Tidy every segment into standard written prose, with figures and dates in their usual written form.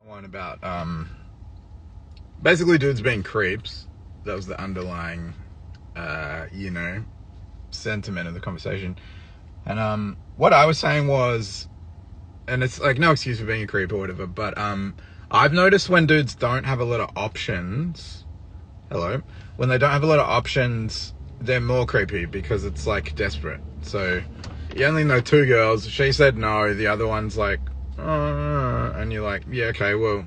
One about basically dudes being creeps. That was the underlying sentiment of the conversation. And what I was saying was, and it's like no excuse for being a creep or whatever, but I've noticed when dudes don't have a lot of options, when they don't have a lot of options, they're more creepy because it's like desperate. So you only know two girls, she said no, the other one's like, and you're like, yeah, okay, well,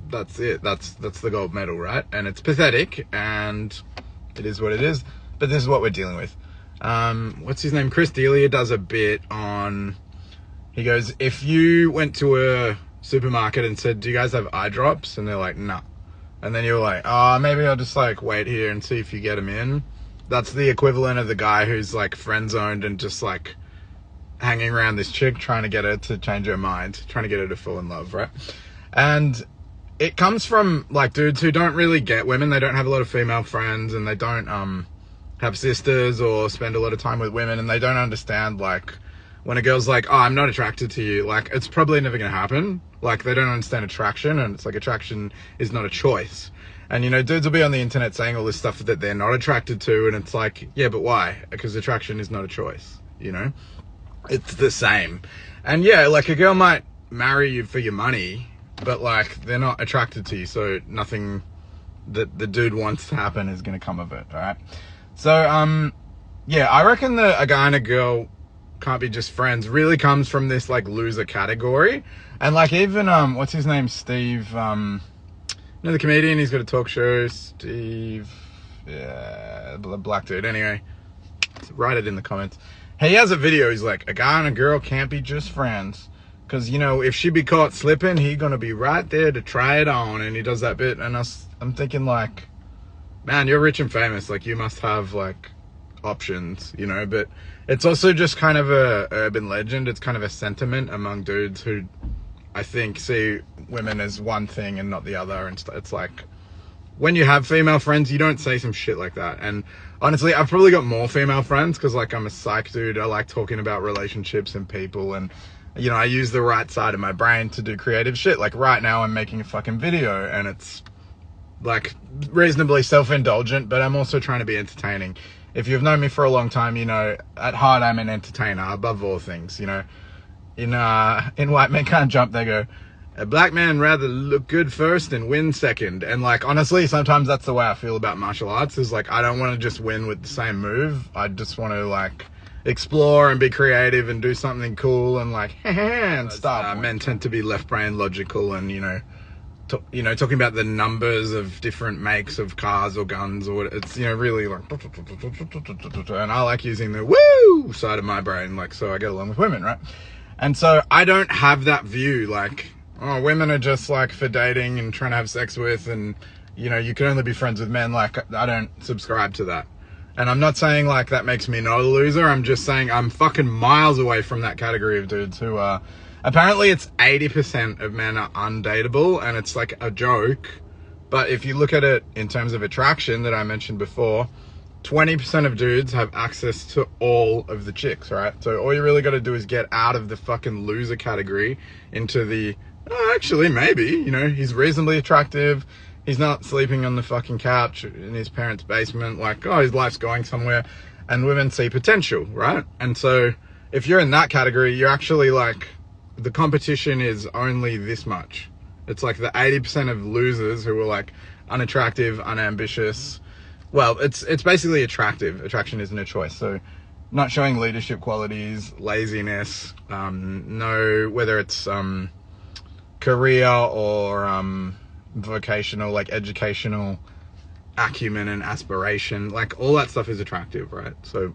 that's it. That's the gold medal, right? And it's pathetic, and it is what it is. But this is what we're dealing with. What's his name? Chris D'Elia does a bit on. He goes, if you went to a supermarket and said, "Do you guys have eye drops?" and they're like, "Nah," and then you're like, "Oh, maybe I'll just like wait here and see if you get them in." That's the equivalent of the guy who's like friend zoned and just like hanging around this chick, trying to get her to change her mind, trying to get her to fall in love, right? And it comes from like dudes who don't really get women. They don't have a lot of female friends, and they don't have sisters or spend a lot of time with women, and they don't understand like when a girl's like, "Oh, I'm not attracted to you," like it's probably never gonna happen. Like they don't understand attraction, and it's like attraction is not a choice. And you know, dudes will be on the internet saying all this stuff that they're not attracted to, and it's like, yeah, but why? Because attraction is not a choice, you know? It's the same. And yeah, like a girl might marry you for your money, but like they're not attracted to you, so nothing that the dude wants to happen is going to come of it. All right. So yeah, I reckon that a guy and a girl can't be just friends really comes from this like loser category. And like even what's his name, Steve, you know, the comedian, he's got a talk show, Steve, yeah, black dude. Anyway, write it in the comments. He has a video, he's like, a guy and a girl can't be just friends. Because, you know, if she be caught slipping, he gonna be right there to try it on. And he does that bit. And I'm thinking like, man, you're rich and famous. Like, you must have, like, options, you know. But it's also just kind of a urban legend. It's kind of a sentiment among dudes who, I think, see women as one thing and not the other. And it's like, when you have female friends, you don't say some shit like that. And honestly, I've probably got more female friends because, like, I'm a psych dude. I like talking about relationships and people, and, you know, I use the right side of my brain to do creative shit. Like, right now I'm making a fucking video, and it's, like, reasonably self-indulgent, but I'm also trying to be entertaining. If you've known me for a long time, you know, at heart I'm an entertainer, above all things, you know. In White Men Can't Jump, they go, a black man rather look good first and win second. And like, honestly, sometimes that's the way I feel about martial arts, is like, I don't want to just win with the same move. I just want to like explore and be creative and do something cool and like, and stuff. Men tend to be left brain logical and, you know, talking about the numbers of different makes of cars or guns or what, it's, you know, really like, and I like using the woo side of my brain, like, so I get along with women, right? And so I don't have that view, like, oh, women are just like for dating and trying to have sex with, and, you know, you can only be friends with men. Like, I don't subscribe to that. And I'm not saying like that makes me not a loser. I'm just saying I'm fucking miles away from that category of dudes who are, apparently it's 80% of men are undateable, and it's like a joke. But if you look at it in terms of attraction that I mentioned before, 20% of dudes have access to all of the chicks, right? So all you really got to do is get out of the fucking loser category into the, oh, actually, maybe, you know, he's reasonably attractive. He's not sleeping on the fucking couch in his parents' basement. Like, oh, his life's going somewhere. And women see potential, right? And so if you're in that category, you're actually like, the competition is only this much. It's like the 80% of losers who are like unattractive, unambitious. Well, it's basically attractive. Attraction isn't a choice. So not showing leadership qualities, laziness, whether it's career or vocational, like educational acumen and aspiration, like all that stuff is attractive, right? So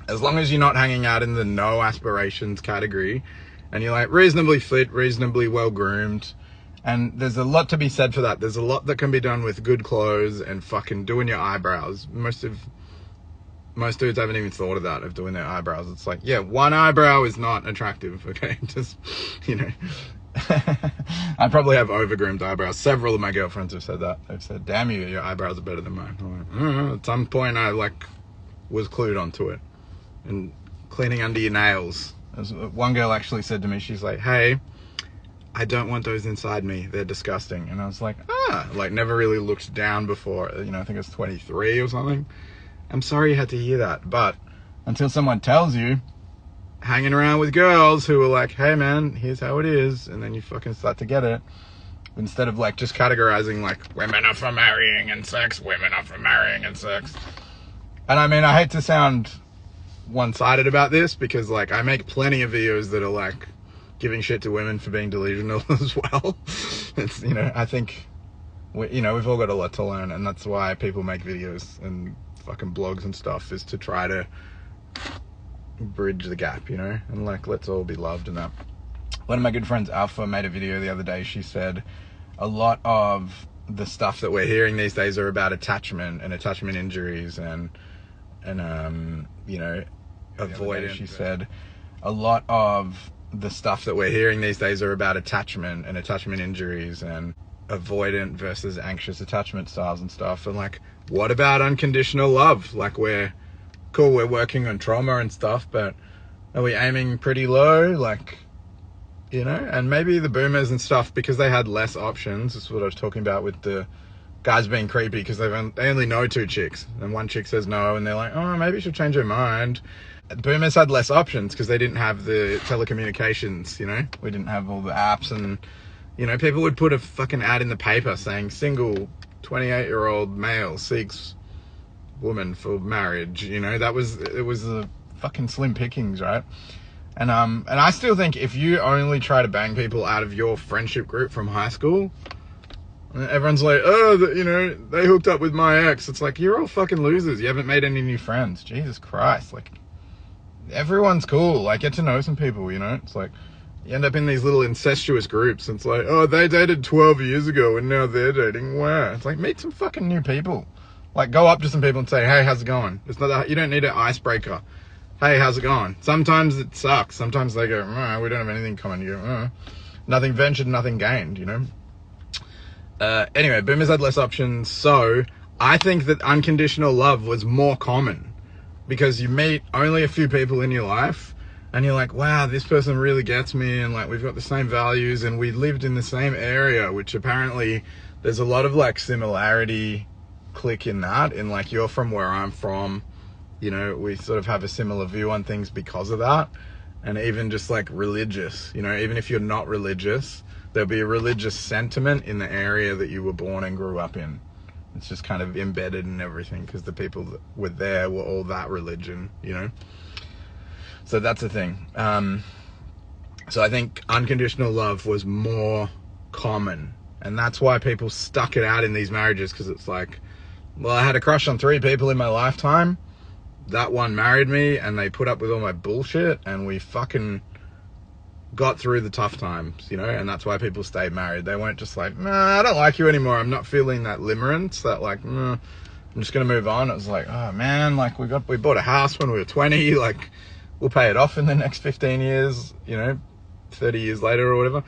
as long as you're not hanging out in the no aspirations category, and you're like reasonably fit, reasonably well groomed, and there's a lot to be said for that. There's a lot that can be done with good clothes and fucking doing your eyebrows. Most dudes haven't even thought of that, of doing their eyebrows. It's like, yeah, one eyebrow is not attractive, okay? Just, you know. I probably have over-groomed eyebrows. Several of my girlfriends have said that. They've said, damn you, your eyebrows are better than mine. I'm like, at some point I like was clued onto it. And cleaning under your nails. One girl actually said to me, she's like, hey, I don't want those inside me. They're disgusting. And I was like, like never really looked down before. You know, I think I was 23 or something. I'm sorry you had to hear that. But until someone tells you, hanging around with girls who are like, hey man, here's how it is. And then you fucking start to get it. Instead of like just categorizing like women are for marrying and sex, women are for marrying and sex. And I mean, I hate to sound one-sided about this because like I make plenty of videos that are like giving shit to women for being delusional as well. It's, you know, I think we've all got a lot to learn, and that's why people make videos and fucking blogs and stuff, is to try to bridge the gap, you know, and like let's all be loved. And that one of my good friends Alpha made a video the other day. She said a lot of the stuff that we're hearing these days are about attachment and attachment injuries and you know, avoidance. She said a lot of the stuff that we're hearing these days are about attachment and attachment injuries and avoidant versus anxious attachment styles and stuff. And like, what about unconditional love? Like, we're working on trauma and stuff, but are we aiming pretty low? Like, you know, and maybe the boomers and stuff, because they had less options. This is what I was talking about with the guys being creepy, because they only know 2 chicks, and one chick says no, and they're like, oh, maybe she'll change her mind. Boomers had less options because they didn't have the telecommunications, you know? We didn't have all the apps, and, you know, people would put a fucking ad in the paper saying single 28-year-old male seeks woman for marriage, you know? It was the fucking slim pickings, right? And I still think if you only try to bang people out of your friendship group from high school, everyone's like, oh, you know, they hooked up with my ex. It's like, you're all fucking losers. You haven't made any new friends. Jesus Christ. Like, everyone's cool. Like, get to know some people, you know? It's like, you end up in these little incestuous groups. And it's like, oh, they dated 12 years ago and now they're dating. Wow. It's like, meet some fucking new people. Like, go up to some people and say, hey, how's it going? It's not that, you don't need an icebreaker. Hey, how's it going? Sometimes it sucks. Sometimes they go, we don't have anything common. You go, nothing ventured, nothing gained, you know? Anyway, boomers had less options, so I think that unconditional love was more common because you meet only a few people in your life and you're like, wow, this person really gets me, and like we've got the same values and we lived in the same area, which apparently there's a lot of like similarity click in that, in like you're from where I'm from, you know, we sort of have a similar view on things because of that. And even just like religious, you know, even if you're not religious, there'll be a religious sentiment in the area that you were born and grew up in. It's just kind of embedded in everything because the people that were there were all that religion, you know? So that's the thing. So I think unconditional love was more common, and that's why people stuck it out in these marriages, because it's like, well, I had a crush on 3 people in my lifetime. That one married me and they put up with all my bullshit and we fucking got through the tough times, you know? And that's why people stayed married. They weren't just like, nah, I don't like you anymore. I'm not feeling that limerence, that like, I'm just gonna move on. It was like, oh man, like we bought a house when we were 20, like we'll pay it off in the next 15 years, you know, 30 years later or whatever.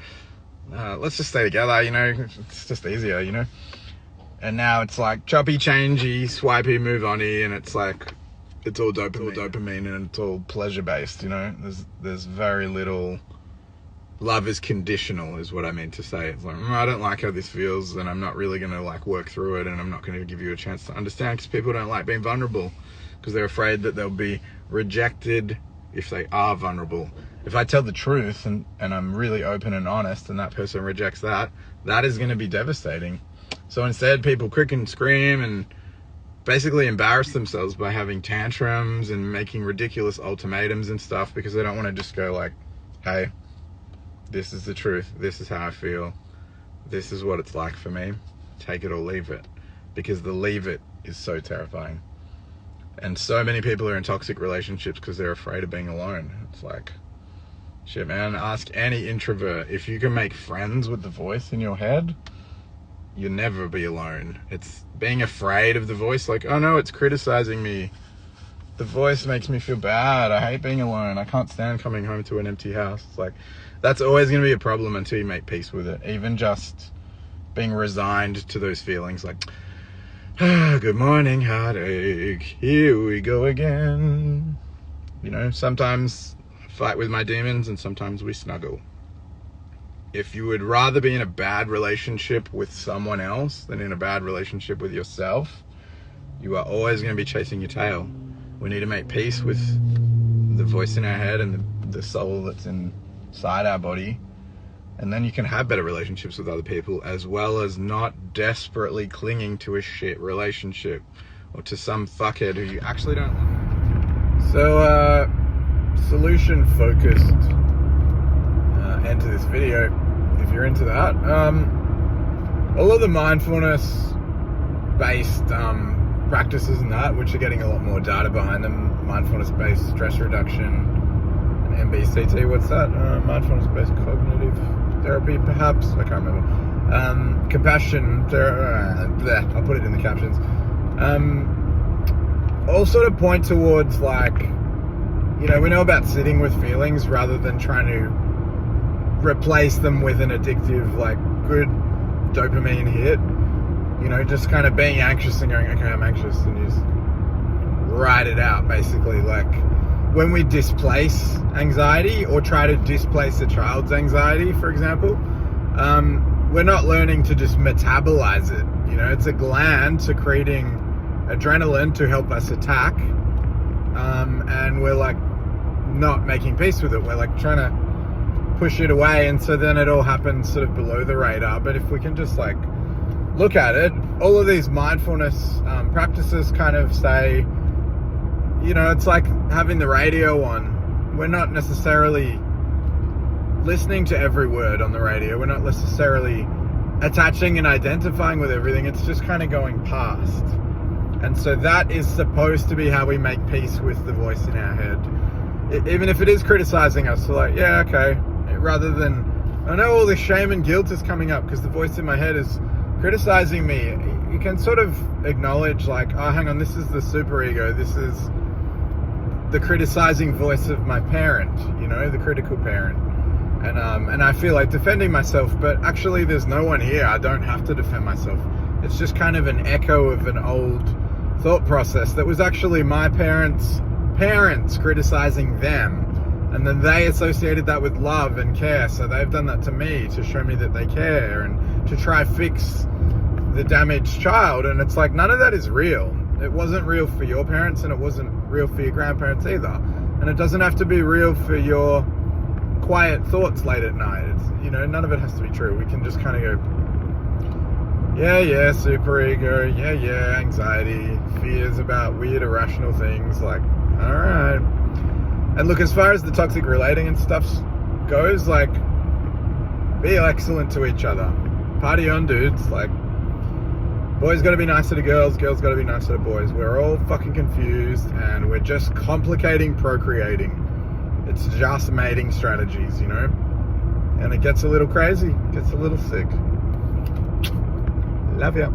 Let's just stay together, you know? It's just easier, you know? And now it's like choppy, changey, swipey, move on-y, and it's like, it's all dopamine and it's all pleasure-based, you know? There's very little... Love is conditional, is what I mean to say. It's like, I don't like how this feels, and I'm not really going to like work through it, and I'm not going to give you a chance to understand, because people don't like being vulnerable, because they're afraid that they'll be rejected if they are vulnerable. If I tell the truth and I'm really open and honest, and that person rejects that, that is going to be devastating. So instead, people kick and scream and basically embarrass themselves by having tantrums and making ridiculous ultimatums and stuff, because they don't want to just go like, hey, this is the truth, this is how I feel, this is what it's like for me, take it or leave it. Because the leave it is so terrifying. And so many people are in toxic relationships because they're afraid of being alone. It's like, shit man, ask any introvert, if you can make friends with the voice in your head, you'll never be alone. It's being afraid of the voice, like, oh no, it's criticizing me, the voice makes me feel bad, I hate being alone, I can't stand coming home to an empty house. It's like, that's always going to be a problem until you make peace with it. Even just being resigned to those feelings, like, good morning, heartache, here we go again. You know, sometimes I fight with my demons and sometimes we snuggle. if you would rather be in a bad relationship with someone else than in a bad relationship with yourself, you are always going to be chasing your tail. We need to make peace with the voice in our head and the soul that's inside our body. And then you can have better relationships with other people, as well as not desperately clinging to a shit relationship or to some fuckhead who you actually don't like. So, solution focused end to this video, if you're into that. All of the mindfulness based practices and that, which are getting a lot more data behind them, mindfulness based stress reduction and MBCT, what's that? Mindfulness based cognitive therapy, perhaps, I can't remember. Compassion, I'll put it in the captions. All sort of point towards, like, you know, we know about sitting with feelings rather than trying to replace them with an addictive, like, good dopamine hit. You know, just kind of being anxious and going, okay, I'm anxious, and you just write it out, basically. Like, when we displace anxiety or try to displace a child's anxiety, for example, we're not learning to just metabolize it. You know, it's a gland secreting adrenaline to help us attack, and we're like not making peace with it. We're like trying to push it away, and so then it all happens sort of below the radar. But if we can just like look at it, all of these mindfulness practices kind of say, you know, it's like having the radio on. We're not necessarily listening to every word on the radio. We're not necessarily attaching and identifying with everything. It's just kind of going past. And so that is supposed to be how we make peace with the voice in our head. Even if it is criticizing us, we're like, yeah, okay. Rather than, I know all this shame and guilt is coming up because the voice in my head is criticizing me. You can sort of acknowledge, like, oh, hang on, this is the superego. This is the criticizing voice of my parent, you know, the critical parent. And I feel like defending myself, but actually there's no one here. I don't have to defend myself. It's just kind of an echo of an old thought process that was actually my parents' criticizing them. And then they associated that with love and care. So they've done that to me to show me that they care and to try fix the damaged child. And it's like, none of that is real. It wasn't real for your parents, and it wasn't real for your grandparents either. And it doesn't have to be real for your quiet thoughts late at night. It's, you know, none of it has to be true. We can just kind of go, yeah, superego, yeah, anxiety, fears about weird irrational things, like, all right. And look, as far as the toxic relating and stuff goes, like, be excellent to each other. Party on, dudes. Like, boys gotta be nicer to girls, girls gotta be nicer to boys. We're all fucking confused, and we're just complicating procreating. It's just mating strategies, you know? And it gets a little crazy, gets a little sick. Love ya.